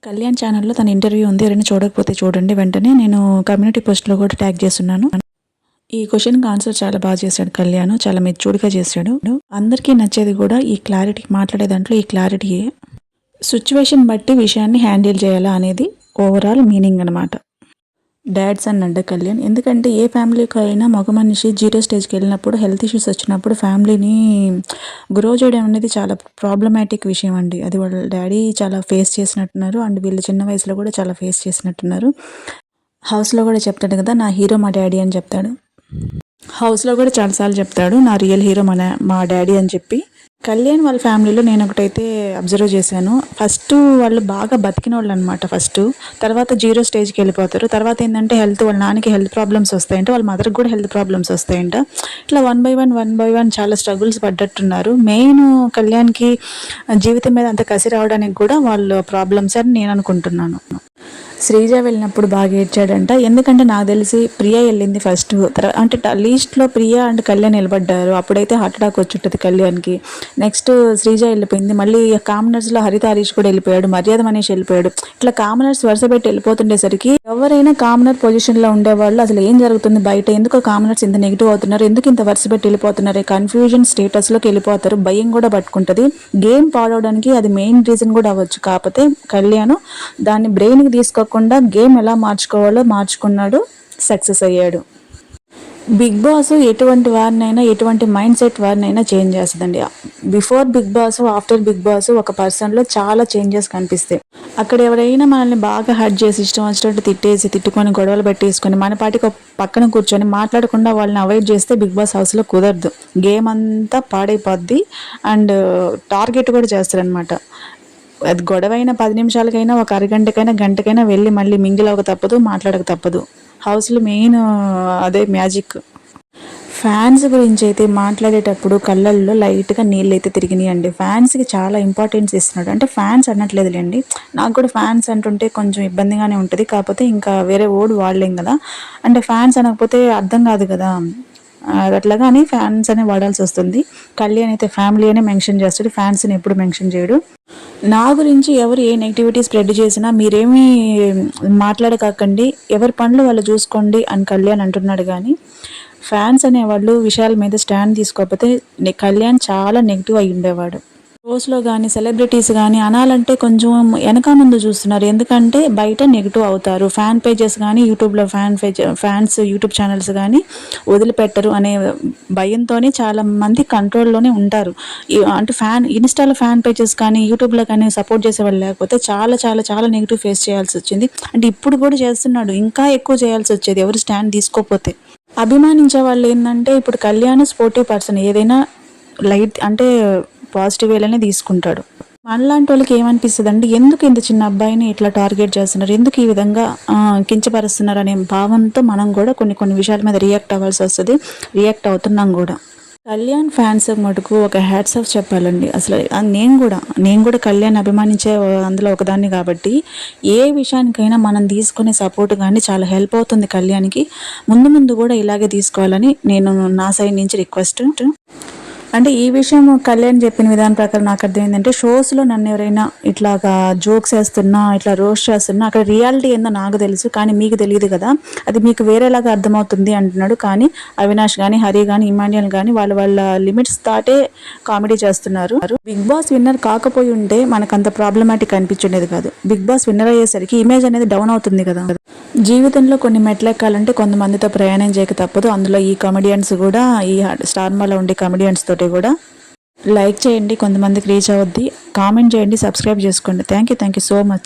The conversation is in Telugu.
కళ్యాణ్ ఛానల్‌లో తన ఇంటర్వ్యూ ఉంది. ఎవరైనా చూడకపోతే చూడండి వెంటనే. నేను కమ్యూనిటీ పోస్ట్‌లో కూడా ట్యాగ్ చేసున్నాను. ఈ క్వెషన్‌కి ఆన్సర్ చాలా బాగా చేశాడు కళ్యాణ్. చాలా మెచ్యూర్డ్‌గా చేశాడు. అందరికీ నచ్చేది కూడా ఈ క్లారిటీ, మాట్లాడే దాంట్లో ఈ క్లారిటీయే. సిట్యుయేషన్ బట్టి విషయాన్ని హ్యాండిల్ చేయాలా అనేది ఓవరాల్ మీనింగ్ అనమాట. డాడ్స్ అని అంట కళ్యాణ్. ఎందుకంటే ఏ ఫ్యామిలీకి అయినా మగ మనిషి జీరో స్టేజ్కి వెళ్ళినప్పుడు, హెల్త్ ఇష్యూస్ వచ్చినప్పుడు ఫ్యామిలీని గ్రో చేయడం అనేది చాలా ప్రాబ్లమాటిక్ విషయం అండి. అది వాళ్ళ డాడీ చాలా ఫేస్ చేసినట్టున్నారు. అండ్ వీళ్ళు చిన్న వయసులో కూడా చాలా ఫేస్ చేసినట్టున్నారు. హౌస్లో కూడా చెప్తాడు కదా, నా హీరో మా డాడీ అని చెప్తాడు. హౌస్లో కూడా చాలాసార్లు చెప్తాడు, నా రియల్ హీరో మా డాడీ అని చెప్పి. కళ్యాణ్ వాళ్ళ ఫ్యామిలీలో నేను ఒకటైతే అబ్జర్వ్ చేశాను. ఫస్ట్ వాళ్ళు బాగా బతికిన వాళ్ళు అనమాట. తర్వాత జీరో స్టేజ్కి వెళ్ళిపోతారు. తర్వాత ఏంటంటే వాళ్ళ నాన్నకి హెల్త్ ప్రాబ్లమ్స్ వస్తాయంట, వాళ్ళ మదర్కి కూడా హెల్త్ ప్రాబ్లమ్స్ వస్తాయంట. ఇట్లా వన్ బై వన్ చాలా స్ట్రగుల్స్ పడ్డట్టున్నారు. మెయిన్ కళ్యాణ్కి జీవితం మీద అంత కసి రావడానికి కూడా వాళ్ళ ప్రాబ్లమ్స్ అని నేను అనుకుంటున్నాను. శ్రీజ వెళ్ళినప్పుడు బాగా ఏడ్చాడంట. ఎందుకంటే నాకు తెలిసి ప్రియా వెళ్ళింది ఫస్ట్. అంటే లీస్ట్లో ప్రియా అండ్ కళ్యాణ్ నిలబడ్డారు. అప్పుడైతే హార్ట్ అటాక్ వచ్చుంటుంది కళ్యాణ్కి. నెక్స్ట్ శ్రీజ వెళ్ళిపోయింది. మళ్ళీ కామనర్స్లో హరిత హరీష్ కూడా వెళ్ళిపోయాడు. మర్యాద మనీష్ వెళ్ళిపోయాడు. ఇట్లా కామనర్స్ వరుస పెట్టి వెళ్ళిపోతుండేసరికి ఎవరైనా కామనర్ పొజిషన్లో ఉండేవాళ్ళు అసలు ఏం జరుగుతుంది బయట, ఎందుకు కామనర్స్ ఇంత నెగిటివ్ అవుతున్నారు, ఎందుకు ఇంత వరుస పెట్టి వెళ్ళిపోతున్నారు, కన్ఫ్యూజన్ స్టేటస్లోకి వెళ్ళిపోతారు. భయం కూడా పట్టుకుంటుంది. గేమ్ పాడవడానికి అది మెయిన్ రీజన్ కూడా అవ్వచ్చు. కాకపోతే కళ్యాణ్ దాన్ని బ్రెయిన్కి తీసుకోకుండా గేమ్ ఎలా మార్చుకోవాలో మార్చుకున్నాడు, సక్సెస్ అయ్యాడు. బిగ్ బాస్ ఎటువంటి వారినైనా, ఎటువంటి మైండ్ సెట్ వారినైనా చేంజ్ చేస్తుందండి. Before big boss, after big boss ఒక పర్సన్లో చాలా చేంజెస్ కనిపిస్తాయి. అక్కడ ఎవరైనా మనల్ని బాగా హర్ట్ చేసి ఇష్టం వచ్చినట్టు తిట్టుకొని గొడవలు పెట్టేసుకొని మన పాటికి పక్కన కూర్చొని మాట్లాడకుండా వాళ్ళని అవాయిడ్ చేస్తే బిగ్ బాస్ హౌస్లో కుదరదు. గేమ్ అంతా పాడైపోద్ది. అండ్ టార్గెట్ కూడా చేస్తారనమాట. అది గొడవైన 10 నిమిషాలకైనా, ఒక అరగంటకైనా, గంటకైనా వెళ్ళి మళ్ళీ మింగిల్ అవ్వక తప్పదు, మాట్లాడక తప్పదు. హౌస్లో మెయిన్ అదే మ్యాజిక్. ఫ్యాన్స్ గురించి అయితే మాట్లాడేటప్పుడు కళ్ళల్లో లైట్గా నీళ్ళు అయితే తిరిగినాయండి. ఫ్యాన్స్కి చాలా ఇంపార్టెన్స్ ఇస్తున్నాడు. అంటే ఫ్యాన్స్ అనట్లేదులేండి, నాకు కూడా ఫ్యాన్స్ అంటుంటే కొంచెం ఇబ్బందిగానే ఉంటుంది. కాకపోతే ఇంకా వేరే ఓడి వాడలేం కదా. అంటే ఫ్యాన్స్ అనకపోతే అర్థం కాదు కదా, అట్లాగానే ఫ్యాన్స్ అనే వాడాల్సి వస్తుంది. కళ్యాణ్ అయితే ఫ్యామిలీ అనే మెన్షన్ చేస్తాడు, ఫ్యాన్స్ని ఎప్పుడు మెన్షన్ చేయడు. నా గురించి ఎవరు ఏ నెగిటివిటీ స్ప్రెడ్ చేసినా మీరేమీ మాట్లాడకండి, ఎవరి పనులు వాళ్ళు చూసుకోండి అని కళ్యాణ్ అంటున్నాడు. కానీ ఫ్యాన్స్ అనేవాళ్ళు విషయాల మీద స్టాండ్ తీసుకోకపోతే కళ్యాణ్ చాలా నెగిటివ్ అయి ఉండేవాడు. షోస్లో కానీ, సెలబ్రిటీస్ కానీ అనాలంటే కొంచెం వెనక ముందు చూస్తున్నారు. ఎందుకంటే బయట నెగిటివ్ అవుతారు. ఫ్యాన్ పేజెస్ కానీ, యూట్యూబ్లో ఫ్యాన్స్ యూట్యూబ్ ఛానల్స్ కానీ వదిలిపెట్టరు అనే భయంతోనే చాలా మంది కంట్రోల్లోనే ఉంటారు. అంటే ఇన్స్టాలో ఫ్యాన్ పేజెస్ కానీ, యూట్యూబ్లో కానీ సపోర్ట్ చేసేవాళ్ళు లేకపోతే చాలా చాలా చాలా నెగిటివ్ ఫేస్ చేయాల్సి వచ్చింది. అంటే ఇప్పుడు కూడా చేస్తున్నాడు, ఇంకా ఎక్కువ చేయాల్సి వచ్చేది ఎవరు స్టాండ్ తీసుకోకపోతే. అభిమానించే వాళ్ళు ఏంటంటే, ఇప్పుడు కళ్యాణ్ స్పోర్టివ్ పర్సన్, ఏదైనా లైట్ అంటే పాజిటివ్ వేలోనే తీసుకుంటాడు. మనలాంటి వాళ్ళకి ఏమనిపిస్తుంది అంటే, ఎందుకు ఇంత చిన్న అబ్బాయిని ఇట్లా టార్గెట్ చేస్తున్నారు, ఎందుకు ఈ విధంగా కించపరుస్తున్నారు అనే భావంతో మనం కూడా కొన్ని విషయాల మీద రియాక్ట్ అవ్వాల్సి వస్తుంది. రియాక్ట్ అవుతున్నాం కూడా. కళ్యాణ్ ఫ్యాన్స్ మటుకు ఒక హ్యాట్స్ ఆఫ్ చెప్పాలండి. అసలు నేను కూడా కళ్యాణ్ అభిమానించే అందులో ఒకదాన్ని కాబట్టి ఏ విషయానికైనా మనం తీసుకునే సపోర్ట్ కానీ చాలా హెల్ప్ అవుతుంది కళ్యాణ్కి. ముందు కూడా ఇలాగే తీసుకోవాలని నేను నా సైడ్ నుంచి రిక్వెస్ట్. అంటే ఈ విషయం కళ్యాణ్ చెప్పిన విధానం ప్రకారం నాకు అర్థమైందంటే, షోస్లో నన్ను ఎవరైనా ఇట్లాగా జోక్స్ వేస్తున్నా, ఇట్లా రోస్ట్ చేస్తున్నా, అక్కడ రియాలిటీ ఏందో నాకు తెలుసు కానీ మీకు తెలియదు కదా, అది మీకు వేరేలాగా అర్థమవుతుంది అంటున్నాడు. కానీ అవినాష్ కానీ, హరి కానీ, ఇమాన్యుయల్ కానీ వాళ్ళ లిమిట్స్ దాటే కామెడీ చేస్తున్నారు. బిగ్ బాస్ విన్నర్ కాకపోయి ఉంటే మనకు అంత ప్రాబ్లమాటిక్ అనిపించుండేది కాదు. బిగ్ బాస్ విన్నర్ అయ్యేసరికి ఇమేజ్ అనేది డౌన్ అవుతుంది కదా. జీవితంలో కొన్ని మెట్లెక్కాలంటే కొంతమందితో ప్రయాణం చేయక తప్పదు. అందులో ఈ కమెడియన్స్ కూడా, ఈ స్టార్మాలో ఉండే కమెడియన్స్ తోటి కూడా. లైక్ చేయండి, కొంతమందికి రీచ్ అవుద్ది. కామెంట్ చేయండి, సబ్స్క్రైబ్ చేసుకోండి. Thank you so much.